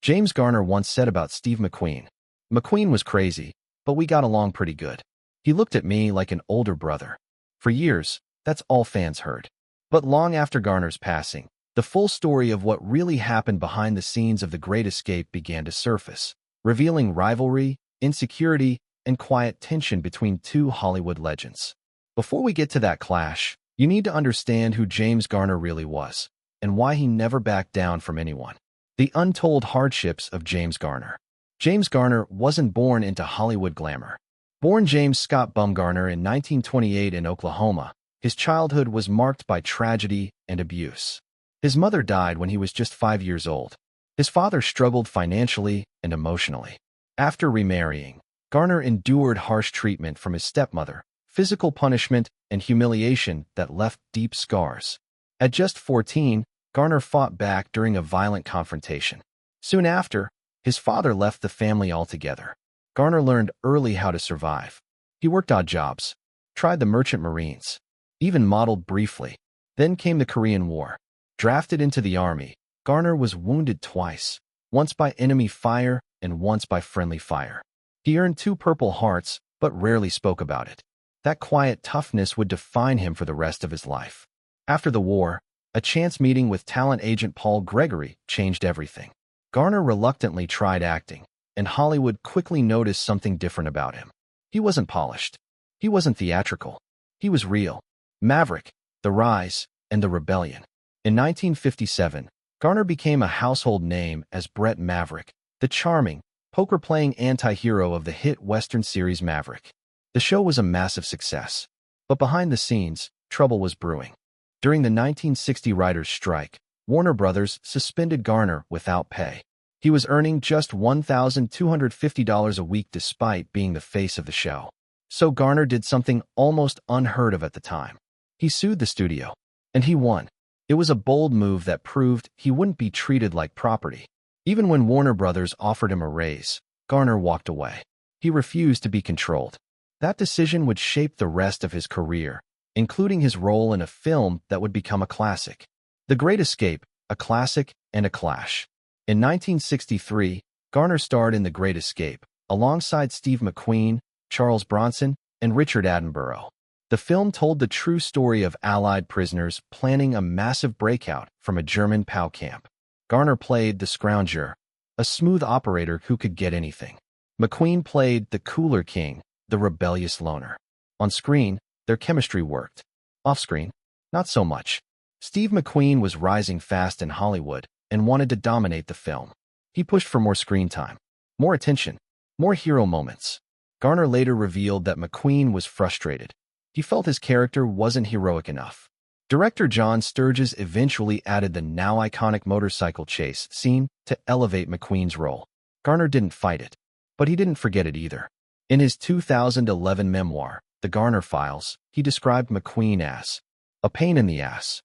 James Garner once said about Steve McQueen, "McQueen was crazy, but we got along pretty good. He looked at me like an older brother." For years, that's all fans heard. But long after Garner's passing, the full story of what really happened behind the scenes of The Great Escape began to surface, revealing rivalry, insecurity, and quiet tension between two Hollywood legends. Before we get to that clash, you need to understand who James Garner really was, and why he never backed down from anyone. The untold hardships of James Garner. James Garner wasn't born into Hollywood glamour. Born James Scott Bumgarner in 1928 in Oklahoma, his childhood was marked by tragedy and abuse. His mother died when he was just 5 years old. His father struggled financially and emotionally. After remarrying, Garner endured harsh treatment from his stepmother, physical punishment, and humiliation that left deep scars. At just 14, Garner fought back during a violent confrontation. Soon after, his father left the family altogether. Garner learned early how to survive. He worked odd jobs, tried the Merchant Marines, even modeled briefly. Then came the Korean War. Drafted into the army, Garner was wounded twice, once by enemy fire and once by friendly fire. He earned 2 Purple Hearts, but rarely spoke about it. That quiet toughness would define him for the rest of his life. After the war, a chance meeting with talent agent Paul Gregory changed everything. Garner reluctantly tried acting, and Hollywood quickly noticed something different about him. He wasn't polished. He wasn't theatrical. He was real. Maverick, the rise, and the rebellion. In 1957, Garner became a household name as Brett Maverick, the charming, poker-playing anti-hero of the hit Western series Maverick. The show was a massive success, but behind the scenes, trouble was brewing. During the 1960 writers' strike, Warner Brothers suspended Garner without pay. He was earning just $1,250 a week despite being the face of the show. So Garner did something almost unheard of at the time. He sued the studio, and he won. It was a bold move that proved he wouldn't be treated like property. Even when Warner Brothers offered him a raise, Garner walked away. He refused to be controlled. That decision would shape the rest of his career, including his role in a film that would become a classic. The Great Escape, a classic and a clash. In 1963, Garner starred in The Great Escape, alongside Steve McQueen, Charles Bronson, and Richard Attenborough. The film told the true story of Allied prisoners planning a massive breakout from a German POW camp. Garner played the scrounger, a smooth operator who could get anything. McQueen played the cooler king, the rebellious loner. On screen, their chemistry worked. Off-screen, not so much. Steve McQueen was rising fast in Hollywood and wanted to dominate the film. He pushed for more screen time, more attention, more hero moments. Garner later revealed that McQueen was frustrated. He felt his character wasn't heroic enough. Director John Sturges eventually added the now iconic motorcycle chase scene to elevate McQueen's role. Garner didn't fight it, but he didn't forget it either. In his 2011 memoir, The Garner Files, he described McQueen as a pain in the ass.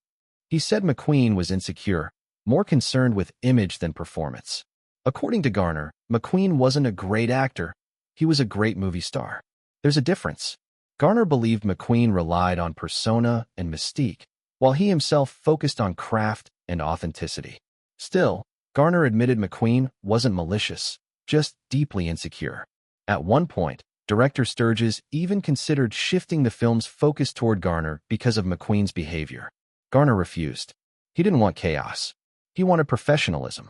He said McQueen was insecure, more concerned with image than performance. According to Garner, McQueen wasn't a great actor, he was a great movie star. There's a difference. Garner believed McQueen relied on persona and mystique, while he himself focused on craft and authenticity. Still, Garner admitted McQueen wasn't malicious, just deeply insecure. At one point, director Sturges even considered shifting the film's focus toward Garner because of McQueen's behavior. Garner refused. He didn't want chaos. He wanted professionalism.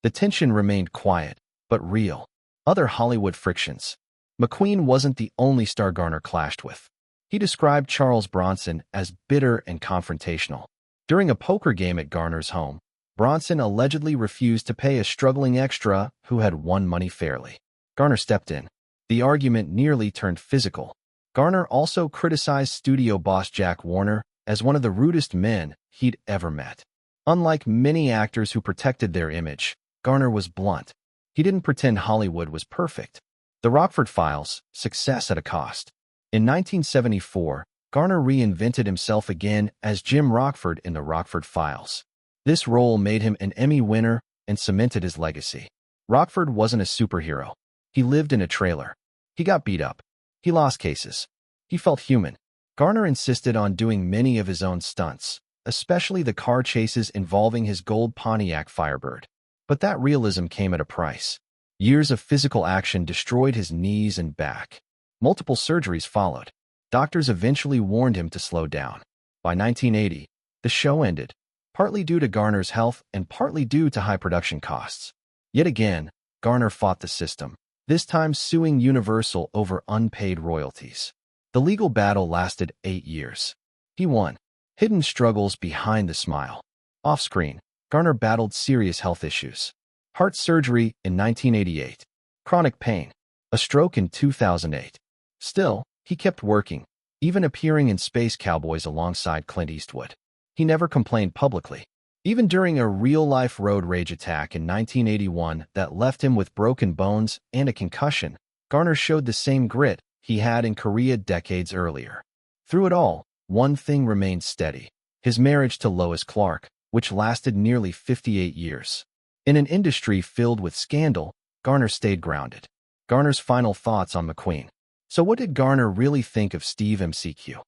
The tension remained quiet, but real. Other Hollywood frictions. McQueen wasn't the only star Garner clashed with. He described Charles Bronson as bitter and confrontational. During a poker game at Garner's home, Bronson allegedly refused to pay a struggling extra who had won money fairly. Garner stepped in. The argument nearly turned physical. Garner also criticized studio boss Jack Warner as one of the rudest men he'd ever met. Unlike many actors who protected their image, Garner was blunt. He didn't pretend Hollywood was perfect. The Rockford Files, success at a cost. In 1974, Garner reinvented himself again as Jim Rockford in The Rockford Files. This role made him an Emmy winner and cemented his legacy. Rockford wasn't a superhero. He lived in a trailer. He got beat up. He lost cases. He felt human. Garner insisted on doing many of his own stunts, especially the car chases involving his gold Pontiac Firebird. But that realism came at a price. Years of physical action destroyed his knees and back. Multiple surgeries followed. Doctors eventually warned him to slow down. By 1980, the show ended, partly due to Garner's health and partly due to high production costs. Yet again, Garner fought the system, this time suing Universal over unpaid royalties. The legal battle lasted 8 years. He won. Hidden struggles behind the smile. Off-screen, Garner battled serious health issues. Heart surgery in 1988. Chronic pain. A stroke in 2008. Still, he kept working, even appearing in Space Cowboys alongside Clint Eastwood. He never complained publicly. Even during a real-life road rage attack in 1981 that left him with broken bones and a concussion, Garner showed the same grit he had in Korea decades earlier. Through it all, one thing remained steady: his marriage to Lois Clark, which lasted nearly 58 years. In an industry filled with scandal, Garner stayed grounded. Garner's final thoughts on McQueen. So what did Garner really think of Steve McQueen?